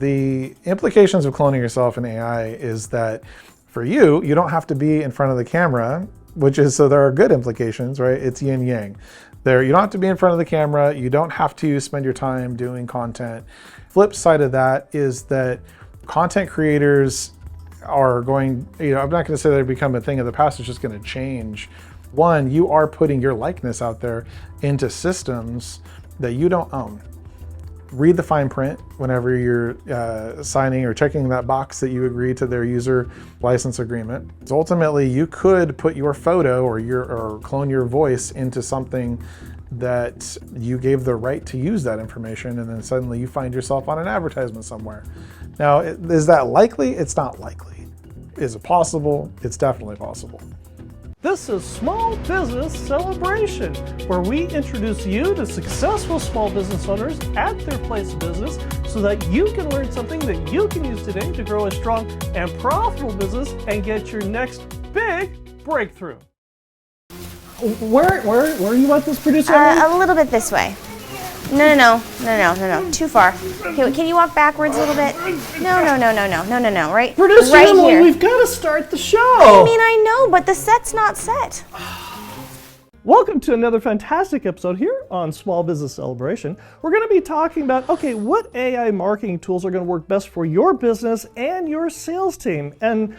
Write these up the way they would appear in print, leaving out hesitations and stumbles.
The implications of cloning yourself in AI is that for you, you don't have to be in front of the camera, so there are good implications, right? It's yin yang. You don't have to be in front of the camera. You don't have to spend your time doing content. Flip side of that is that content creators are going, I'm not going to say they become a thing of the past, it's just going to change. One, you are putting your likeness out there into systems that you don't own. Read the fine print whenever you're signing or checking that box that you agree to their user license agreement. So ultimately, you could put your photo or clone your voice into something that you gave the right to use that information, and then suddenly you find yourself on an advertisement somewhere. Now, is that likely? It's not likely. Is it possible? It's definitely possible. This is Small Business Celebration, where we introduce you to successful small business owners at their place of business so that you can learn something that you can use today to grow a strong and profitable business and get your next big breakthrough. Where you want this producer? A little bit this way. No. Too far. Okay, can you walk backwards a little bit? No. Right? Producer right Emily, here. we've got to start the show. I know, but the set's not set. Welcome to another fantastic episode here on Small Business Celebration. We're going to be talking about, what AI marketing tools are going to work best for your business and your sales team. And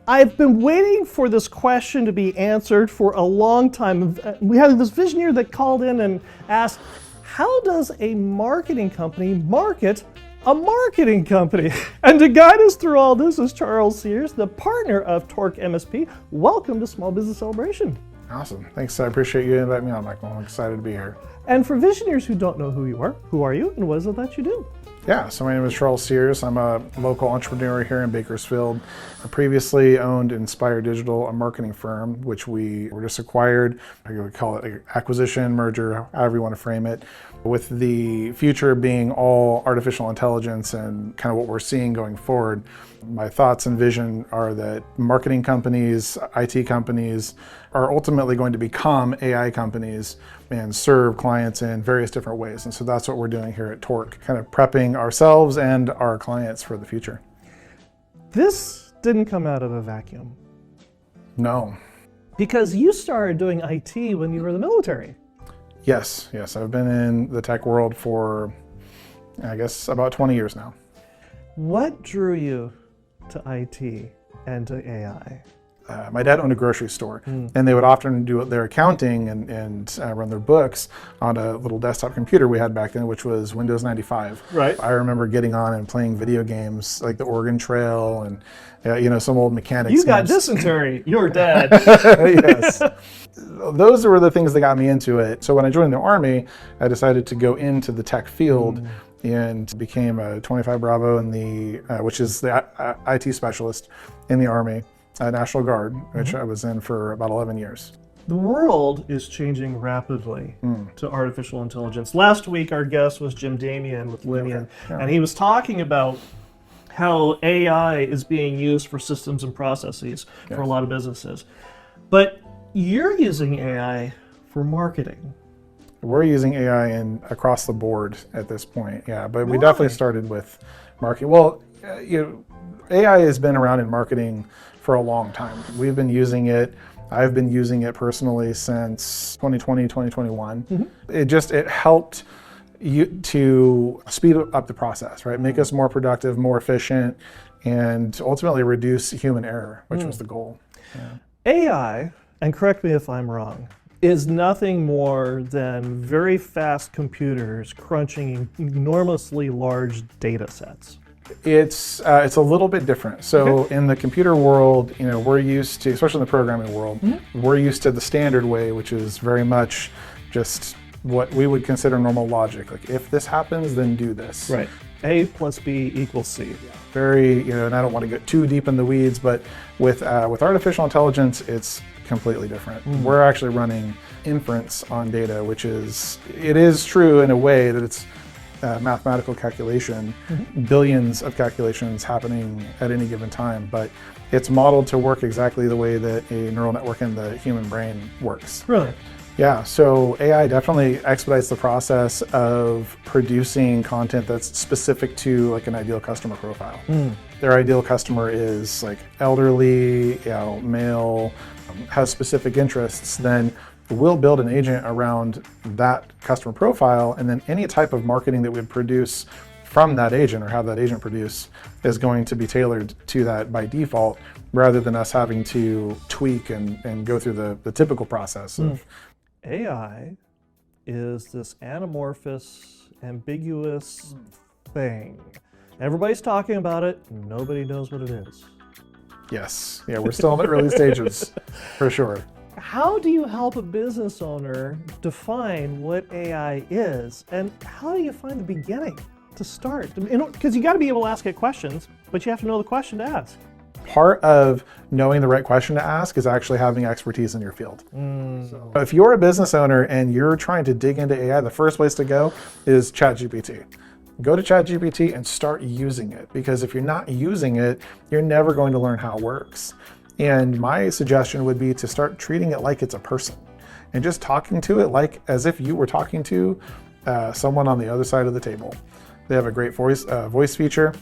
I've been waiting for this question to be answered for a long time. We had this Visioneer that called in and asked, how does a marketing company market a marketing company? And to guide us through all this is Charles Sears, the partner of Torq MSP. Welcome to Small Business Celebration. Awesome. Thanks. I appreciate you inviting me on, Michael. I'm excited to be here. And for Visioneers who don't know who are you and what is it that you do? Yeah, so my name is Charles Sears. I'm a local entrepreneur here in Bakersfield. I previously owned Inspire Digital, a marketing firm, which we were just acquired. I would call it an acquisition, merger, however you want to frame it, with the future being all artificial intelligence and kind of what we're seeing going forward. My thoughts and vision are that marketing companies, IT companies are ultimately going to become AI companies and serve clients in various different ways. And so that's what we're doing here at Torq, kind of prepping ourselves and our clients for the future. This didn't come out of a vacuum. No. Because you started doing IT when you were in the military. Yes. I've been in the tech world for, I guess, about 20 years now. What drew you to IT and to AI? My dad owned a grocery store, and they would often do their accounting and run their books on a little desktop computer we had back then, which was Windows 95. Right. I remember getting on and playing video games like the Oregon Trail and some old mechanics. You got dysentery, your dad. Yes. Those were the things that got me into it. So when I joined the Army, I decided to go into the tech field and became a 25 Bravo which is the IT specialist in the Army. National Guard, which I was in for about 11 years. The world is changing rapidly to artificial intelligence. Last week, our guest was Jim Damian with Linian, and he was talking about how AI is being used for systems and processes for a lot of businesses. But you're using AI for marketing. We're using AI across the board at this point, but we definitely started with marketing. Well, AI has been around in marketing for a long time. We've been using it. I've been using it personally since 2020, 2021. It helped you to speed up the process, right? Make us more productive, more efficient, and ultimately reduce human error, which was the goal. AI, and correct me if I'm wrong, is nothing more than very fast computers crunching enormously large data sets. It's a little bit different. So in the computer world, we're used to, especially in the programming world, we're used to the standard way, which is very much just what we would consider normal logic. Like, if this happens, then do this. Right. A plus B equals C. Very, and I don't want to get too deep in the weeds, but with artificial intelligence, it's completely different. We're actually running inference on data, it is true in a way that it's mathematical calculation, billions of calculations happening at any given time, but it's modeled to work exactly the way that a neural network in the human brain works. Really? Yeah, so AI definitely expedites the process of producing content that's specific to like an ideal customer profile. Their ideal customer is like elderly, male, has specific interests. Then we'll build an agent around that customer profile, and then any type of marketing that we produce from that agent or have that agent produce is going to be tailored to that by default, rather than us having to tweak and go through the typical process of AI is this anamorphous, ambiguous thing. Everybody's talking about it, nobody knows what it is. Yes. Yeah, we're still in the early stages for sure. How do you help a business owner define what AI is, and how do you find the beginning to start? Because you got to be able to ask it questions, but you have to know the question to ask. Part of knowing the right question to ask is actually having expertise in your field. So if you're a business owner and you're trying to dig into AI, the first place to go is ChatGPT. Go to ChatGPT and start using it, because if you're not using it, you're never going to learn how it works. And my suggestion would be to start treating it like it's a person and just talking to it like as if you were talking to someone on the other side of the table. They have a great voice feature,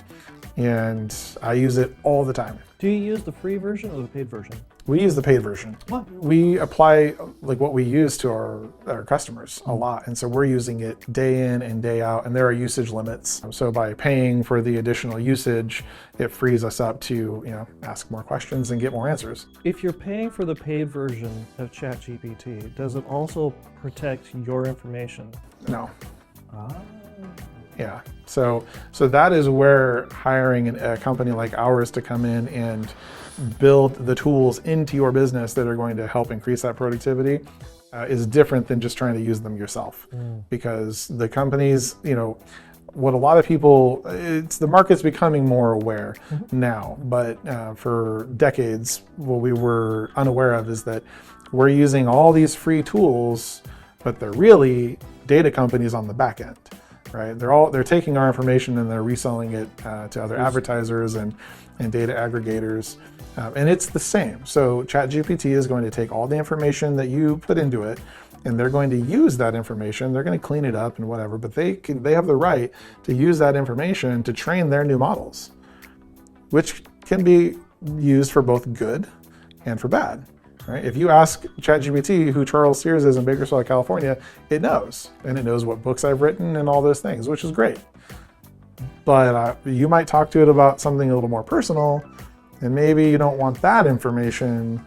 and I use it all the time. Do you use the free version or the paid version? We use the paid version. What? We apply like what we use to our customers a lot. And so we're using it day in and day out, and there are usage limits. So by paying for the additional usage, it frees us up to, ask more questions and get more answers. If you're paying for the paid version of ChatGPT, does it also protect your information? No. Yeah. So that is where hiring a company like ours to come in and build the tools into your business that are going to help increase that productivity is different than just trying to use them yourself. Because the companies, what a lot of people, the market's becoming more aware now, but for decades, what we were unaware of is that we're using all these free tools, but they're really data companies on the back end. Right? They're taking our information and they're reselling it to other advertisers and data aggregators, and it's the same. So ChatGPT is going to take all the information that you put into it, and they're going to use that information. They're going to clean it up and whatever, but they have the right to use that information to train their new models, which can be used for both good and for bad. Right? If you ask ChatGPT who Charles Sears is in Bakersfield, California, it knows. And it knows what books I've written and all those things, which is great. But you might talk to it about something a little more personal, and maybe you don't want that information,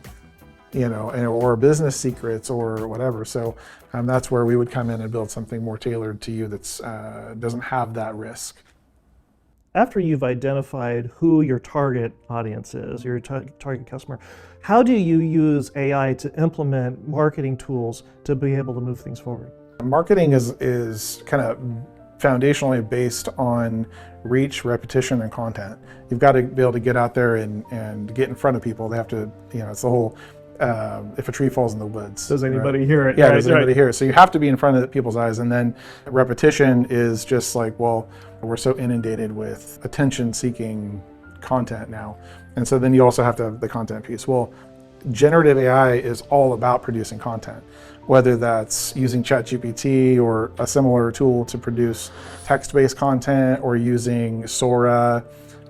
or business secrets or whatever. So that's where we would come in and build something more tailored to you that's doesn't have that risk. After you've identified who your target audience is, your target customer, how do you use AI to implement marketing tools to be able to move things forward? Marketing is kind of foundationally based on reach, repetition, and content. You've got to be able to get out there and get in front of people. They have to, it's the whole, if a tree falls in the woods. Does anybody hear it? Yeah, does anybody hear it? So you have to be in front of people's eyes. And then repetition is just like, well, we're so inundated with attention-seeking content now. And so then you also have to have the content piece. Well, generative AI is all about producing content, whether that's using ChatGPT or a similar tool to produce text-based content, or using Sora,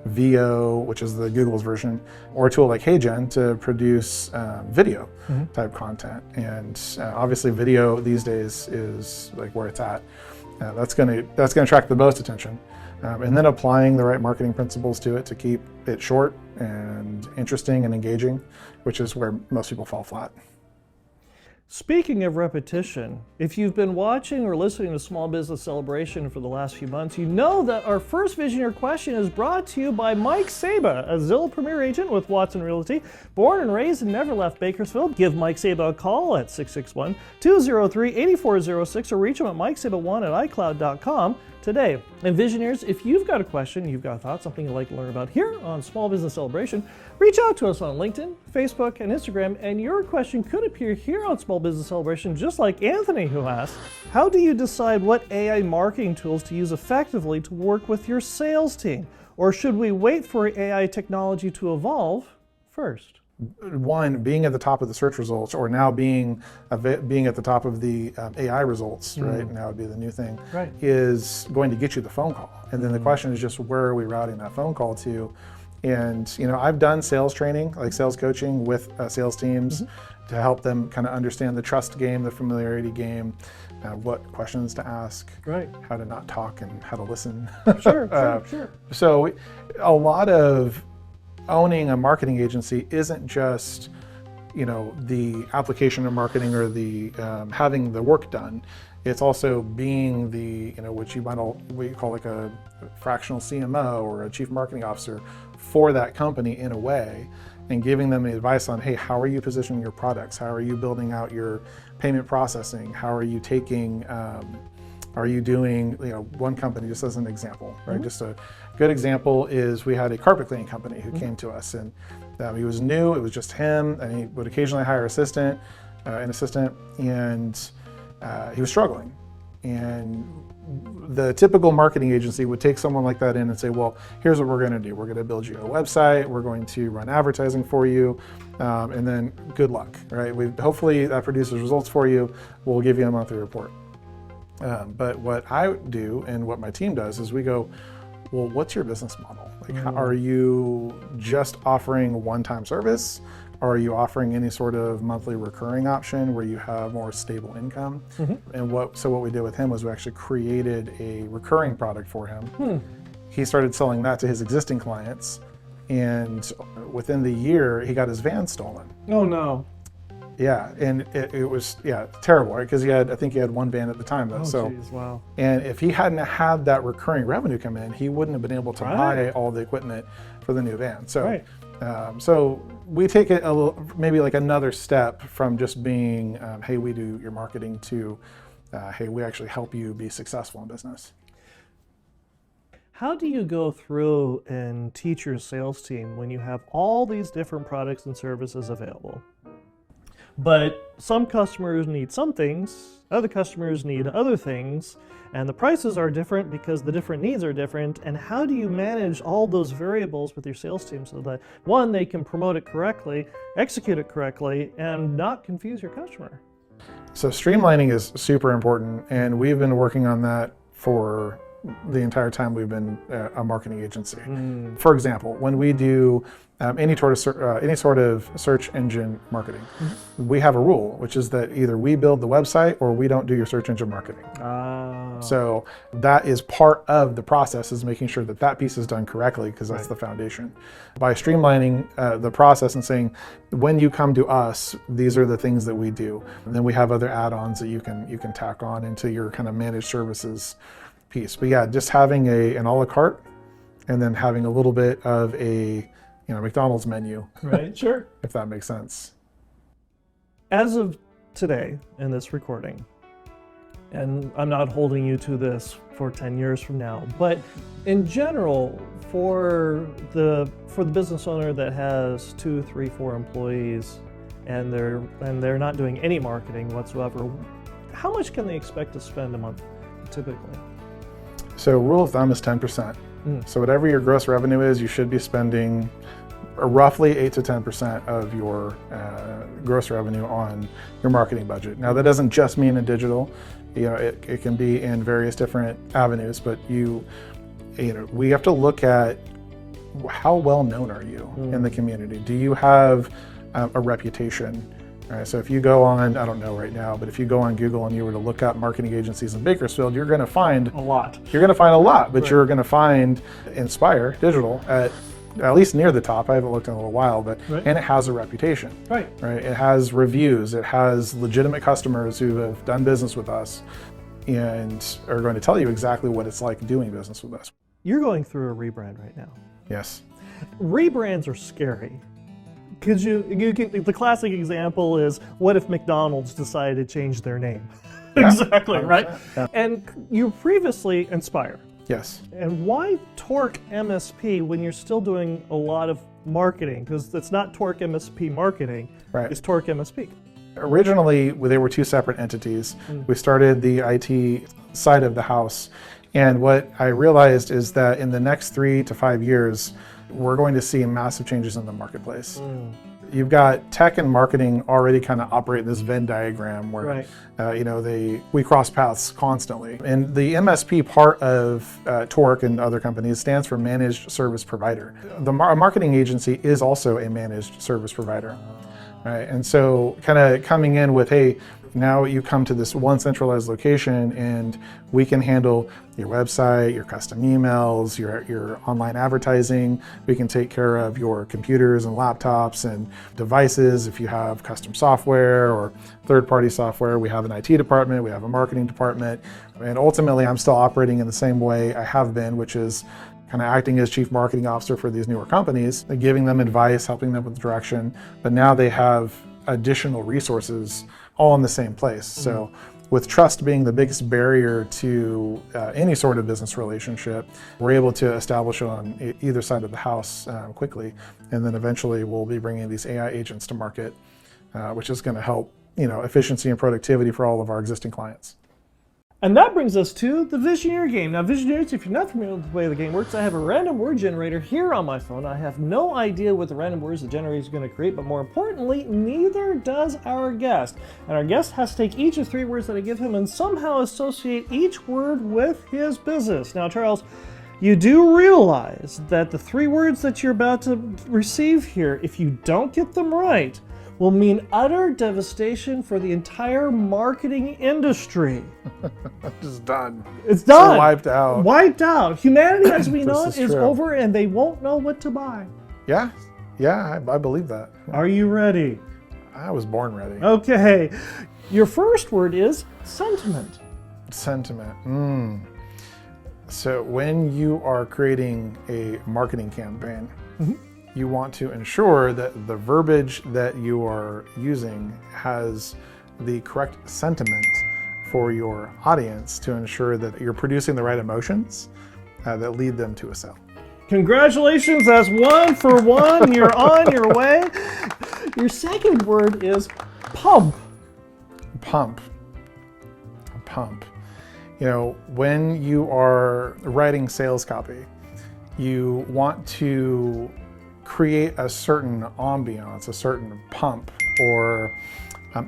VO, which is the Google's version, or a tool like HeyGen to produce video type content. And obviously video these days is like where it's at. That's gonna attract the most attention. And then applying the right marketing principles to it to keep it short and interesting and engaging, which is where most people fall flat. Speaking of repetition, if you've been watching or listening to Small Business Celebration for the last few months, you know that our first Visioneer question is brought to you by Mike Saba, a Zillow Premier agent with Watson Realty. Born and raised and never left Bakersfield. Give Mike Saba a call at 661-203-8406 or reach him at mikesaba1@icloud.com today. And Visioneers, if you've got a question, you've got a thought, something you'd like to learn about here on Small Business Celebration, reach out to us on LinkedIn, Facebook, and Instagram, and your question could appear here on Small Business Celebration, just like Anthony, who asked, how do you decide what AI marketing tools to use effectively to work with your sales team? Or should we wait for AI technology to evolve first? one, being at the top of the search results, or now being at the top of the AI results, right? Now would be the new thing, Right. is going to get you the phone call. And then the question is just, where are we routing that phone call to? And I've done sales training, like sales coaching with sales teams to help them kind of understand the trust game, the familiarity game, what questions to ask, Right. how to not talk and how to listen. Sure. So a lot of owning a marketing agency isn't just, the application of marketing or the having the work done. It's also being the, what we call like a fractional CMO or a chief marketing officer for that company in a way, and giving them advice on, hey, how are you positioning your products? How are you building out your payment processing? How are you are you doing, one company, just as an example, right? Just a good example is we had a carpet cleaning company who came to us, and he was new, it was just him, and he would occasionally hire an assistant, and he was struggling. And the typical marketing agency would take someone like that in and say, well, here's what we're going to do. We're going to build you a website. We're going to run advertising for you. And then good luck, right? Hopefully that produces results for you. We'll give you a monthly report. But what I do and what my team does is we go, well, what's your business model? Like, are you just offering one-time service? Are you offering any sort of monthly recurring option where you have more stable income? And what we did with him was we actually created a recurring product for him. He started selling that to his existing clients, and within the year, he got his van stolen. Oh no. Yeah, and it was terrible, right? Because I think he had one van at the time, though. Oh, geez, wow. And if he hadn't had that recurring revenue come in, he wouldn't have been able to buy all the equipment for the new van. So, so we take it maybe like another step from just being, hey, we do your marketing, to, hey, we actually help you be successful in business. How do you go through and teach your sales team when you have all these different products and services available? But some customers need some things, other customers need other things, and the prices are different because the different needs are different. And how do you manage all those variables with your sales team so that, one, they can promote it correctly, execute it correctly, and not confuse your customer? So streamlining is super important, and we've been working on that for the entire time we've been a marketing agency. For example, when we do any sort of search engine marketing, we have a rule, which is that either we build the website or we don't do your search engine marketing. So that is part of the process, is making sure that that piece is done correctly, because that's the foundation. By streamlining the process and saying, when you come to us, these are the things that we do. And then we have other add-ons that you can tack on into your kind of managed services piece. But yeah, just having an a la carte, and then having a little bit of a McDonald's menu. Right, sure. If that makes sense. As of today in this recording, and I'm not holding you to this for 10 years from now, but in general, for the business owner that has 2, 3, 4 employees, and they're not doing any marketing whatsoever, how much can they expect to spend a month typically? So rule of thumb is 10%. So whatever your gross revenue is, you should be spending roughly 8 to 10% of your gross revenue on your marketing budget. Now that doesn't just mean in digital. It can be in various different avenues, but we have to look at how well known are you in the community. Do you have a reputation? Right, so if you go on, I don't know right now, but if you go on Google and you were to look up marketing agencies in Bakersfield, you're going to find a lot. You're going to find a lot, but you're going to find Inspire Digital at least near the top. I haven't looked in a little while, but and it has a reputation. Right. It has reviews. It has legitimate customers who have done business with us and are going to tell you exactly what it's like doing business with us. You're going through a rebrand right now. Yes. Rebrands are scary. Because the classic example is, what if McDonald's decided to change their name? Exactly, right? Yeah. And you previously Inspire. Yes. And why Torq MSP when you're still doing a lot of marketing? Because it's not Torq MSP marketing, it's Torq MSP. Originally, they were two separate entities. We started the IT side of the house. And what I realized is that in the next 3 to 5 years, we're going to see massive changes in the marketplace. You've got tech and marketing already kind of operate in this Venn diagram where, Right. we cross paths constantly. And the MSP part of Torq and other companies stands for Managed Service Provider. The marketing agency is also a managed service provider, right? And so kind of coming in with, hey, now you come to this one centralized location and we can handle your website, your custom emails, your online advertising. We can take care of your computers and laptops and devices. If you have custom software or third-party software, we have an IT department, we have a marketing department. And ultimately, I'm still operating in the same way I have been, which is kind of acting as chief marketing officer for these newer companies, giving them advice, helping them with direction. But now they have additional resources all in the same place. So with trust being the biggest barrier to any sort of business relationship, we're able to establish it on either side of the house quickly. And then eventually we'll be bringing these AI agents to market, which is going to help, efficiency and productivity for all of our existing clients. And that brings us to the Visioneer game. Now, Visioneers, if you're not familiar with the way the game works, I have a random word generator here on my phone. I have no idea what the random words the generator is going to create, but more importantly, neither does our guest. And our guest has to take each of 3 words that I give him and somehow associate each word with his business. Now, Charles, you do realize that the 3 words that you're about to receive here, if you don't get them right, will mean utter devastation for the entire marketing industry. Just done. It's done. So wiped out. Wiped out. Humanity as we know it is true. over and they won't know what to buy. Yeah, I believe that. Are you ready? I was born ready. Okay. Your first word is sentiment. Sentiment. So when you are creating a marketing campaign, you want to ensure that the verbiage that you are using has the correct sentiment for your audience to ensure that you're producing the right emotions that lead them to a sale. Congratulations, that's 1 for 1. You're on your way. Your second word is pump. Pump. When you are writing sales copy, you want to create a certain ambiance, a certain pump or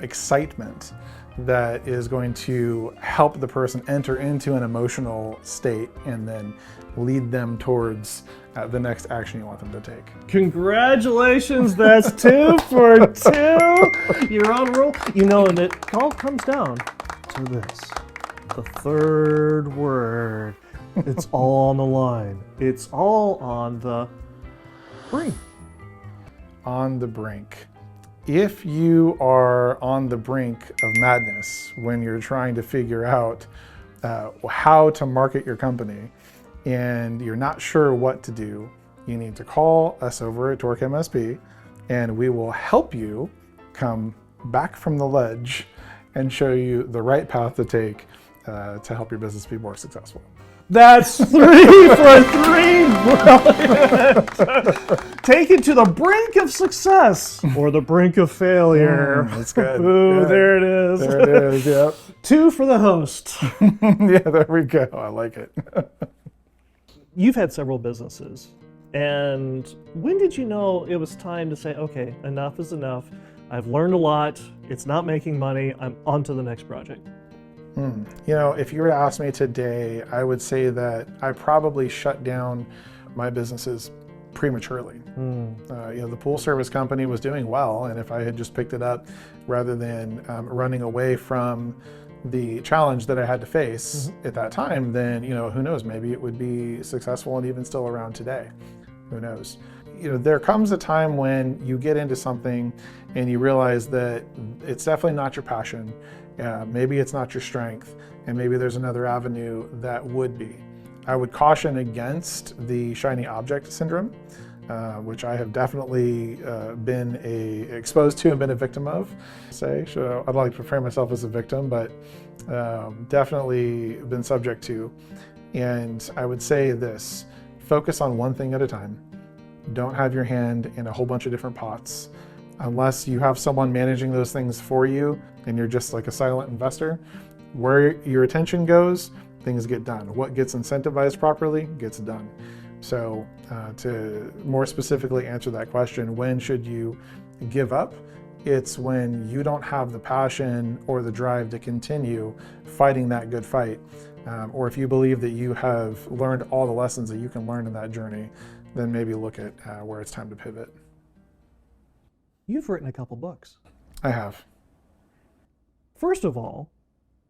excitement that is going to help the person enter into an emotional state and then lead them towards the next action you want them to take. Congratulations, that's 2 for 2. You're on a roll. And it all comes down to this. The third word. It's all on the line. It's all on the brink. On the brink. If you are on the brink of madness when you're trying to figure out how to market your company and you're not sure what to do, you need to call us over at Torq MSP and we will help you come back from the ledge and show you the right path to take to help your business be more successful. That's 3 for 3. Brilliant. Take it to the brink of success or the brink of failure. That's good. Ooh, Yeah. there it is. There it is, yep. 2 for the host. Yeah, there we go. I like it. You've had several businesses. And when did you know it was time to say, okay, enough is enough. I've learned a lot. It's not making money. I'm on to the next project. If you were to ask me today, I would say that I probably shut down my businesses prematurely. The pool service company was doing well, and if I had just picked it up rather than running away from the challenge that I had to face at that time, then who knows, maybe it would be successful and even still around today. Who knows? There comes a time when you get into something and you realize that it's definitely not your passion. Maybe it's not your strength, and maybe there's another avenue that would be. I would caution against the shiny object syndrome, which I have definitely been exposed to and been a victim of. So I'd like to frame myself as a victim, but definitely been subject to. And I would say this: focus on one thing at a time. Don't have your hand in a whole bunch of different pots. Unless you have someone managing those things for you and you're just like a silent investor, where your attention goes, things get done. What gets incentivized properly gets done. So to more specifically answer that question, when should you give up. It's when you don't have the passion or the drive to continue fighting that good fight. Or if you believe that you have learned all the lessons that you can learn in that journey, then maybe look at where it's time to pivot. You've written a couple books. I have. First of all,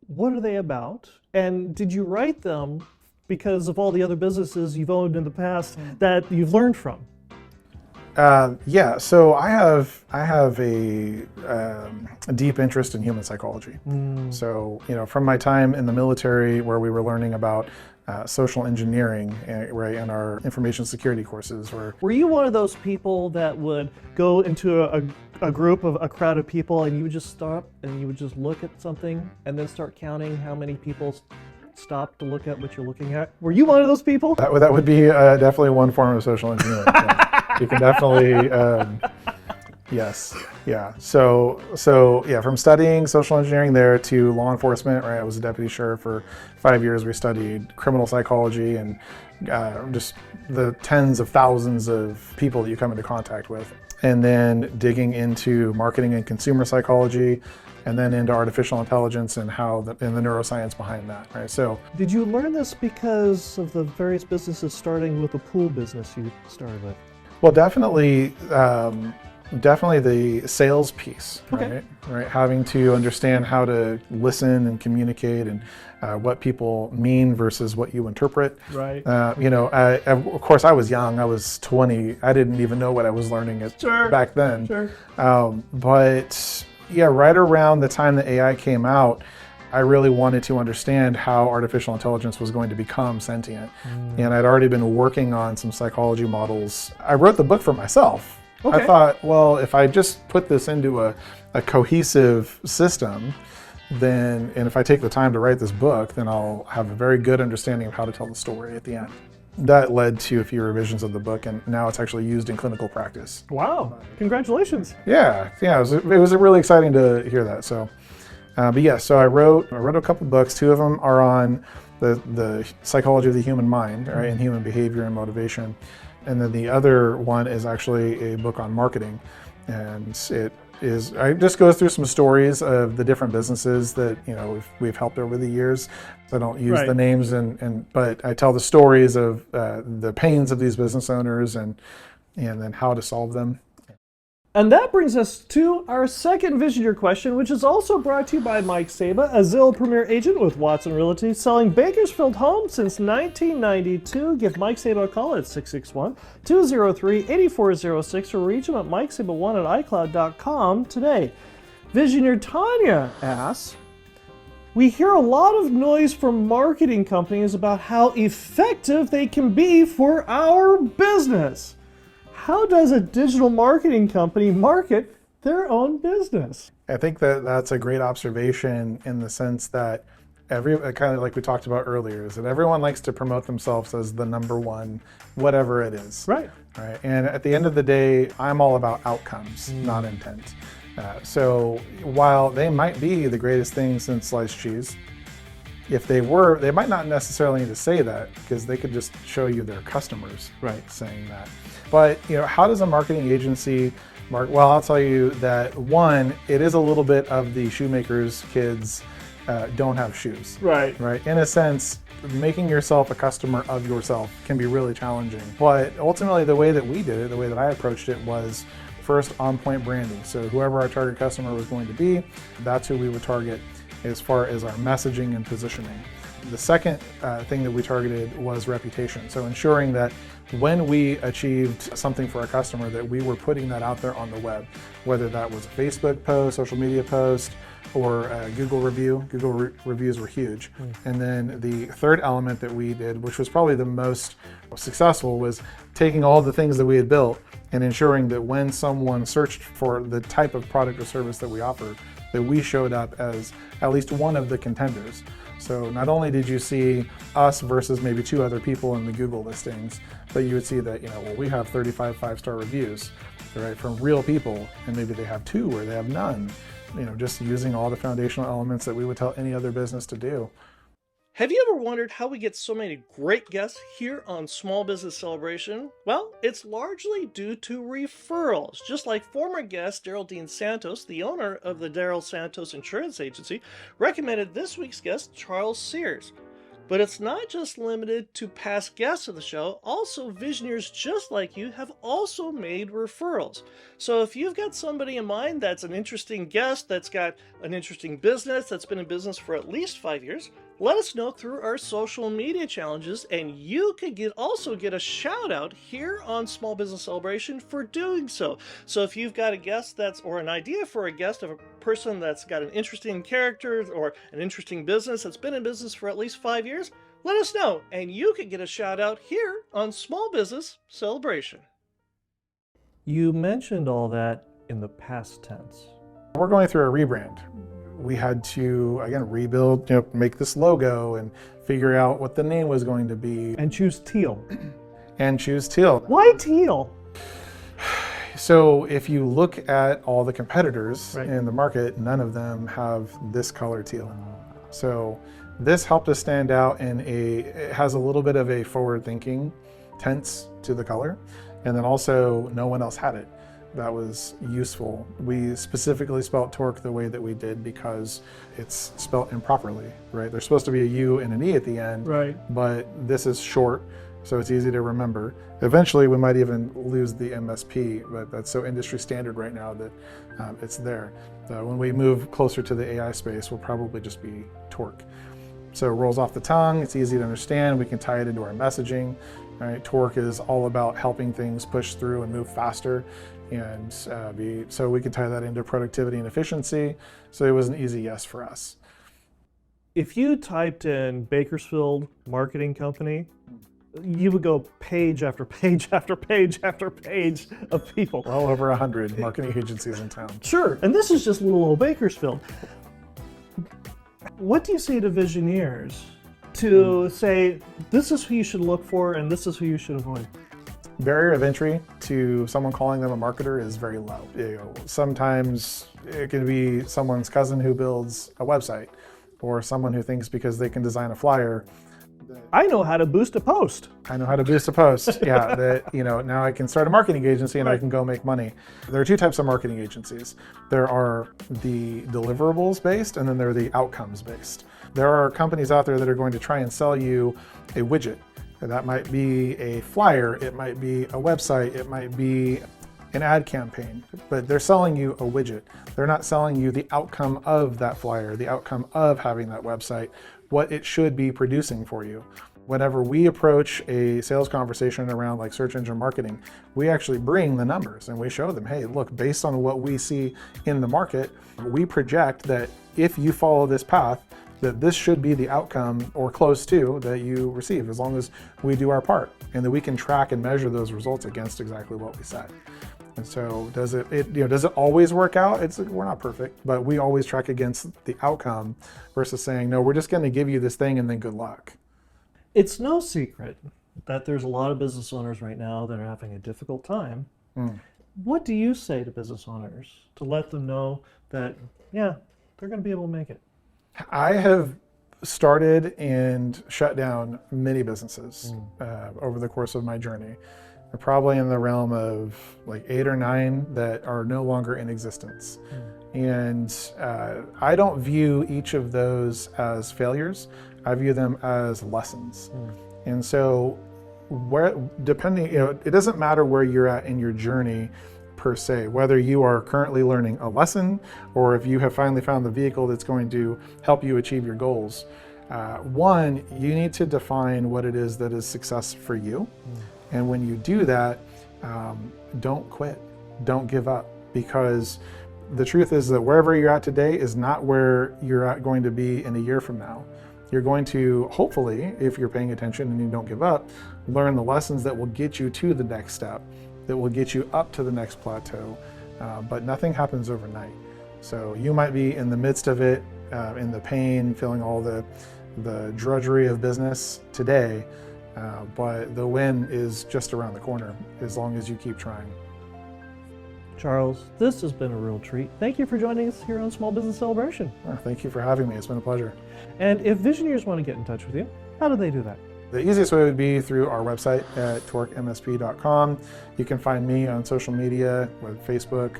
what are they about? And did you write them because of all the other businesses you've owned in the past that you've learned from? Yeah, so I have a deep interest in human psychology. So, from my time in the military where we were learning about social engineering, right, in our information security courses. Were you one of those people that would go into a group of a crowd of people and you would just stop and you would just look at something and then start counting how many people stop to look at what you're looking at? Were you one of those people? That would be definitely one form of social engineering. Yeah. You can definitely, yes, yeah. So yeah, from studying social engineering there to law enforcement, right? I was a deputy sheriff for 5 years. We studied criminal psychology and just the tens of thousands of people that you come into contact with. And then digging into marketing and consumer psychology, and then into artificial intelligence and and the neuroscience behind that, right? So, did you learn this because of the various businesses starting with the pool business you started with? Well, definitely the sales piece, Okay. right? Having to understand how to listen and communicate and what people mean versus what you interpret. Right. Of course, I was young. I was 20. I didn't even know what I was learning back then. Sure. But yeah, right around the time that AI came out, I really wanted to understand how artificial intelligence was going to become sentient. And I'd already been working on some psychology models. I wrote the book for myself. Okay. I thought, well, if I just put this into a cohesive system, and if I take the time to write this book, then I'll have a very good understanding of how to tell the story at the end. That led to a few revisions of the book, and now it's actually used in clinical practice. Wow, congratulations. Yeah, it was really exciting to hear that. So. But yeah, so I wrote a couple books. 2 of them are on the psychology of the human mind, right, and human behavior and motivation. And then the other one is actually a book on marketing. And I just goes through some stories of the different businesses that, we've helped over the years. I don't use the names, but I tell the stories of the pains of these business owners and then how to solve them. And that brings us to our second Visioneer question, which is also brought to you by Mike Saba, a Zillow Premier agent with Watson Realty, selling Bakersfield homes since 1992. Give Mike Saba a call at 661-203-8406 or reach him at mikesaba1@icloud.com today. Visioneer Tanya asks, we hear a lot of noise from marketing companies about how effective they can be for our business. How does a digital marketing company market their own business? I think that's a great observation in the sense that kind of like we talked about earlier, is that everyone likes to promote themselves as the number one, whatever it is. Right. And at the end of the day, I'm all about outcomes, not intent. So while they might be the greatest thing since sliced cheese, if they were, they might not necessarily need to say that because they could just show you their customers saying that. But how does a marketing agency market? Well, I'll tell you that one, it is a little bit of the shoemaker's kids don't have shoes. Right. In a sense, making yourself a customer of yourself can be really challenging. But ultimately, the way that we did it, the way that I approached it was first on-point branding. So whoever our target customer was going to be, that's who we would target as far as our messaging and positioning. The second thing that we targeted was reputation. So ensuring that when we achieved something for a customer, that we were putting that out there on the web, whether that was a Facebook post, social media post, or a Google review. Google reviews were huge. And then the third element that we did, which was probably the most successful, was taking all the things that we had built and ensuring that when someone searched for the type of product or service that we offer, that we showed up as at least one of the contenders. So not only did you see us versus maybe 2 other people in the Google listings, but you would see that, we have 35 5-star reviews, right, from real people, and maybe they have 2 or they have none, just using all the foundational elements that we would tell any other business to do. Have you ever wondered how we get so many great guests here on Small Business Celebration? Well, it's largely due to referrals. Just like former guest Daryl Dean Santos, the owner of the Daryl Santos Insurance Agency, recommended this week's guest, Charles Sears. But it's not just limited to past guests of the show. Also, Visioneers just like you have also made referrals. So if you've got somebody in mind that's an interesting guest, that's got an interesting business, that's been in business for at least 5 years, let us know through our social media challenges, and you could also get a shout out here on Small Business Celebration for doing so. So if you've got a guest or an idea for a guest of a person that's got an interesting character or an interesting business that's been in business for at least 5 years, let us know, and you could get a shout out here on Small Business Celebration. You mentioned all that in the past tense. We're going through a rebrand. We had to, again, rebuild, make this logo and figure out what the name was going to be. And choose teal. Why teal? So if you look at all the competitors in the market, none of them have this color teal. So this helped us stand out, and it has a little bit of a forward-thinking tense to the color. And then also, no one else had it. That was useful. We specifically spelled Torq the way that we did because it's spelled improperly, right? There's supposed to be a U and an E at the end, but this is short, so it's easy to remember. Eventually, we might even lose the MSP, but that's so industry standard right now that it's there. When we move closer to the AI space, we'll probably just be Torq. So it rolls off the tongue, it's easy to understand, we can tie it into our messaging. Right? Torq is all about helping things push through and move faster, and so we can tie that into productivity and efficiency. So it was an easy yes for us. If you typed in Bakersfield Marketing Company, you would go page after page after page after page of people. Well over 100 marketing agencies in town. Sure, and this is just little old Bakersfield. What do you say to Visioneers to say, this is who you should look for and this is who you should avoid? Barrier of entry to someone calling them a marketer is very low. Sometimes it can be someone's cousin who builds a website, or someone who thinks because they can design a flyer. I know how to boost a post. I know how to boost a post. Yeah, that now I can start a marketing agency and I can go make money. There are two types of marketing agencies. There are the deliverables based, and then there are the outcomes based. There are companies out there that are going to try and sell you a widget. That might be a flyer, it might be a website, it might be an ad campaign, but they're selling you a widget. They're not selling you the outcome of that flyer, the outcome of having that website, what it should be producing for you. Whenever we approach a sales conversation around like search engine marketing, we actually bring the numbers and we show them, hey, look, based on what we see in the market, we project that if you follow this path, that this should be the outcome or close to that you receive, as long as we do our part, and that we can track and measure those results against exactly what we said. And so does it always work out? We're not perfect, but we always track against the outcome versus saying, no, we're just going to give you this thing and then good luck. It's no secret that there's a lot of business owners right now that are having a difficult time. What do you say to business owners to let them know that, yeah, they're going to be able to make it? I have started and shut down many businesses over the course of my journey. They're probably in the realm of like 8 or 9 that are no longer in existence. And I don't view each of those as failures. I view them as lessons. And so it doesn't matter where you're at in your journey per se, whether you are currently learning a lesson or if you have finally found the vehicle that's going to help you achieve your goals. One, you need to define what it is that is success for you. And when you do that, don't quit, don't give up, because the truth is that wherever you're at today is not where you're going to be in a year from now. You're going to, hopefully, if you're paying attention and you don't give up, learn the lessons that will get you to the next step, that will get you up to the next plateau, but nothing happens overnight. So you might be in the midst of it, in the pain, feeling all the drudgery of business today, but the win is just around the corner as long as you keep trying. Charles, this has been a real treat. Thank you for joining us here on Small Business Celebration. Thank you for having me. It's been a pleasure. And if Visioneers want to get in touch with you, how do they do that? The easiest way would be through our website at torqmsp.com. You can find me on social media with Facebook,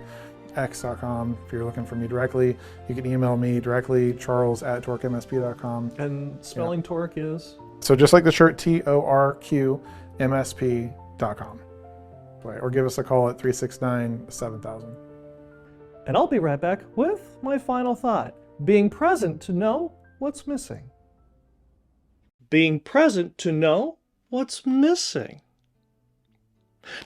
x.com. If you're looking for me directly, you can email me directly, charles@torqmsp.com. And spelling Torq is? So just like the shirt, TORQMSP.com. Or give us a call at 369-7000. And I'll be right back with my final thought. Being present to know what's missing. Being present to know what's missing.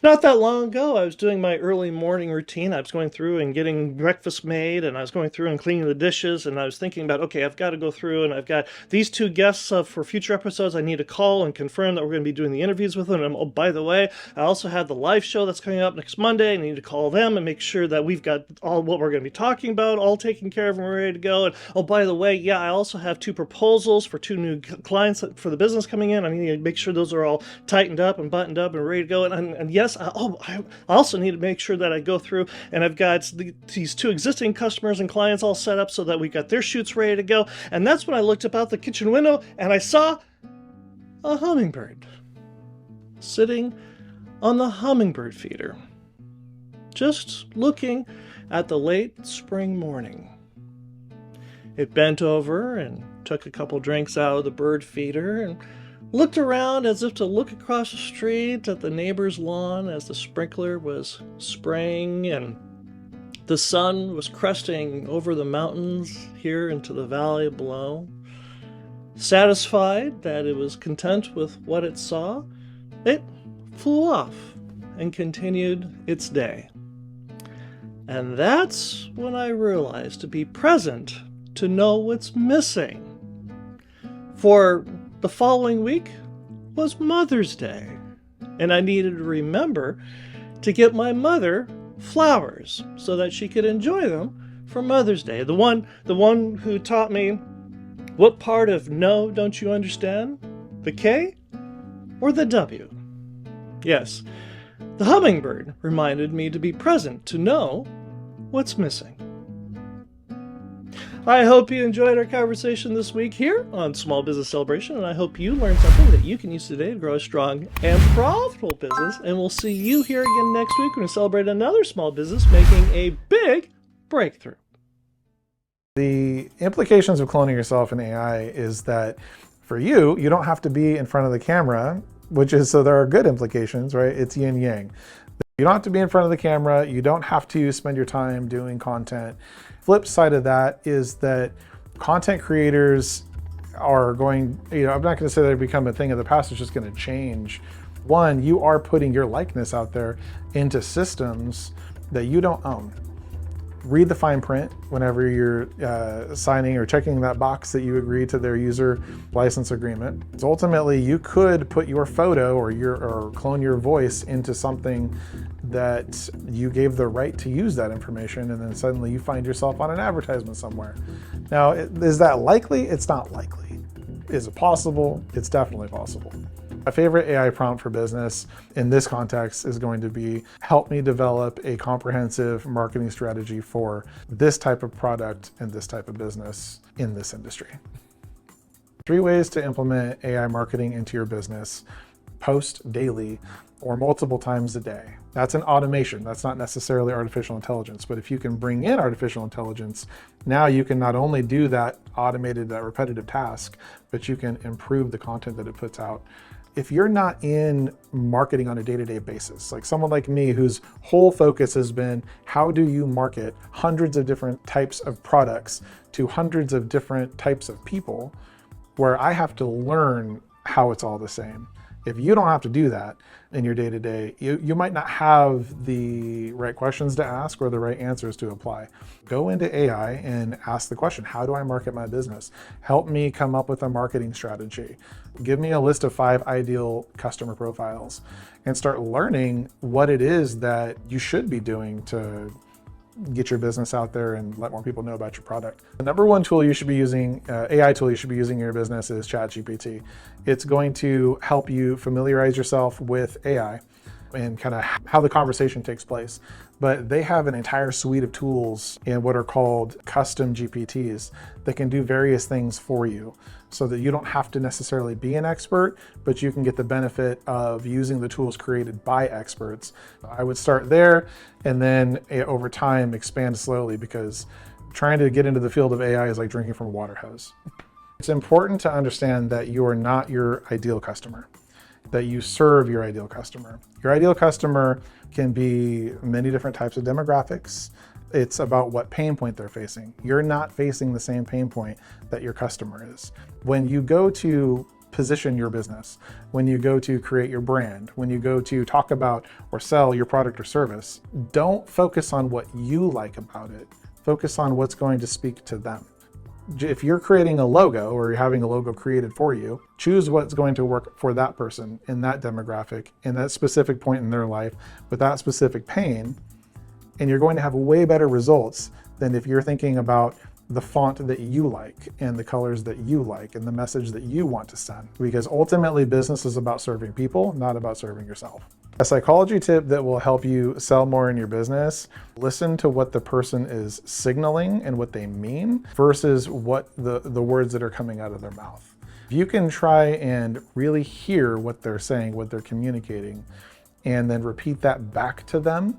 Not that long ago, I was doing my early morning routine. I was going through and getting breakfast made, and I was going through and cleaning the dishes, and I was thinking about, okay, I've got to go through, and I've got these two guests for future episodes. I need to call and confirm that we're going to be doing the interviews with them. And oh, by the way, I also have the live show that's coming up next Monday. I need to call them and make sure that we've got all what we're going to be talking about, all taken care of and we're ready to go. And oh, by the way, yeah, I also have 2 proposals for 2 new clients for the business coming in. I need to make sure those are all tightened up and buttoned up and ready to go. And yes, I also need to make sure that I go through and I've got these 2 existing customers and clients all set up so that we've got their shoots ready to go. And that's when I looked up out the kitchen window and I saw a hummingbird sitting on the hummingbird feeder, just looking at the late spring morning. It bent over and took a couple drinks out of the bird feeder and looked around as if to look across the street at the neighbor's lawn as the sprinkler was spraying and the sun was cresting over the mountains here into the valley below. Satisfied that it was content with what it saw, it flew off and continued its day. And that's when I realized to be present to know what's missing. For the following week was Mother's Day, and I needed to remember to get my mother flowers so that she could enjoy them for Mother's Day. The one who taught me, what part of no don't you understand? The K or the W? Yes, the hummingbird reminded me to be present to know what's missing. I hope you enjoyed our conversation this week here on Small Business Celebration, and I hope you learned something that you can use today to grow a strong and profitable business. And we'll see you here again next week when we celebrate another small business making a big breakthrough. The implications of cloning yourself in AI is that for you, you don't have to be in front of the camera, so there are good implications, right? It's yin yang. You don't have to be in front of the camera. You don't have to spend your time doing content. Flip side of that is that content creators are going, I'm not going to say they become a thing of the past, it's just going to change. One, you are putting your likeness out there into systems that you don't own. Read the fine print whenever you're signing or checking that box that you agree to their user license agreement. So ultimately, you could put your photo or clone your voice into something that you gave the right to use that information, and then suddenly you find yourself on an advertisement somewhere. Now, is that likely? It's not likely. Is it possible? It's definitely possible. My favorite AI prompt for business in this context is going to be, help me develop a comprehensive marketing strategy for this type of product and this type of business in this industry. 3 ways to implement AI marketing into your business: post daily or multiple times a day. That's an automation. That's not necessarily artificial intelligence, but if you can bring in artificial intelligence, now you can not only do that repetitive task, but you can improve the content that it puts out. If you're not in marketing on a day-to-day basis, like someone like me whose whole focus has been, how do you market hundreds of different types of products to hundreds of different types of people, where I have to learn how it's all the same. If you don't have to do that in your day-to-day, you might not have the right questions to ask or the right answers to apply. Go into AI and ask the question, how do I market my business? Help me come up with a marketing strategy. Give me a list of 5 ideal customer profiles and start learning what it is that you should be doing to get your business out there and let more people know about your product. The number one tool you should be using, AI tool you should be using in your business, is ChatGPT. It's going to help you familiarize yourself with AI. and kind of how the conversation takes place. But they have an entire suite of tools in what are called custom GPTs that can do various things for you so that you don't have to necessarily be an expert, but you can get the benefit of using the tools created by experts. I would start there and then over time expand slowly, because trying to get into the field of AI is like drinking from a water hose. It's important to understand that you are not your ideal customer, that you serve your ideal customer. Your ideal customer can be many different types of demographics. It's about what pain point they're facing. You're not facing the same pain point that your customer is. When you go to position your business, when you go to create your brand, when you go to talk about or sell your product or service, don't focus on what you like about it. Focus on what's going to speak to them. If you're creating a logo or you're having a logo created for you, choose what's going to work for that person in that demographic, in that specific point in their life, with that specific pain, and you're going to have way better results than if you're thinking about the font that you like and the colors that you like and the message that you want to send. Because ultimately business is about serving people, not about serving yourself. A psychology tip that will help you sell more in your business: listen to what the person is signaling and what they mean versus what the words that are coming out of their mouth. If you can try and really hear what they're saying, what they're communicating, and then repeat that back to them,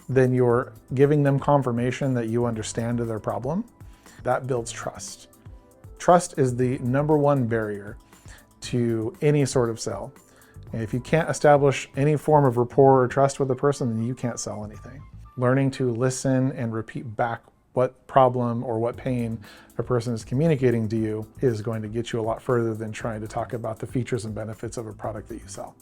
then you're giving them confirmation that you understand their problem. That builds trust. Trust is the #1 barrier to any sort of sale. And if you can't establish any form of rapport or trust with a person, then you can't sell anything. Learning to listen and repeat back what problem or what pain a person is communicating to you is going to get you a lot further than trying to talk about the features and benefits of a product that you sell.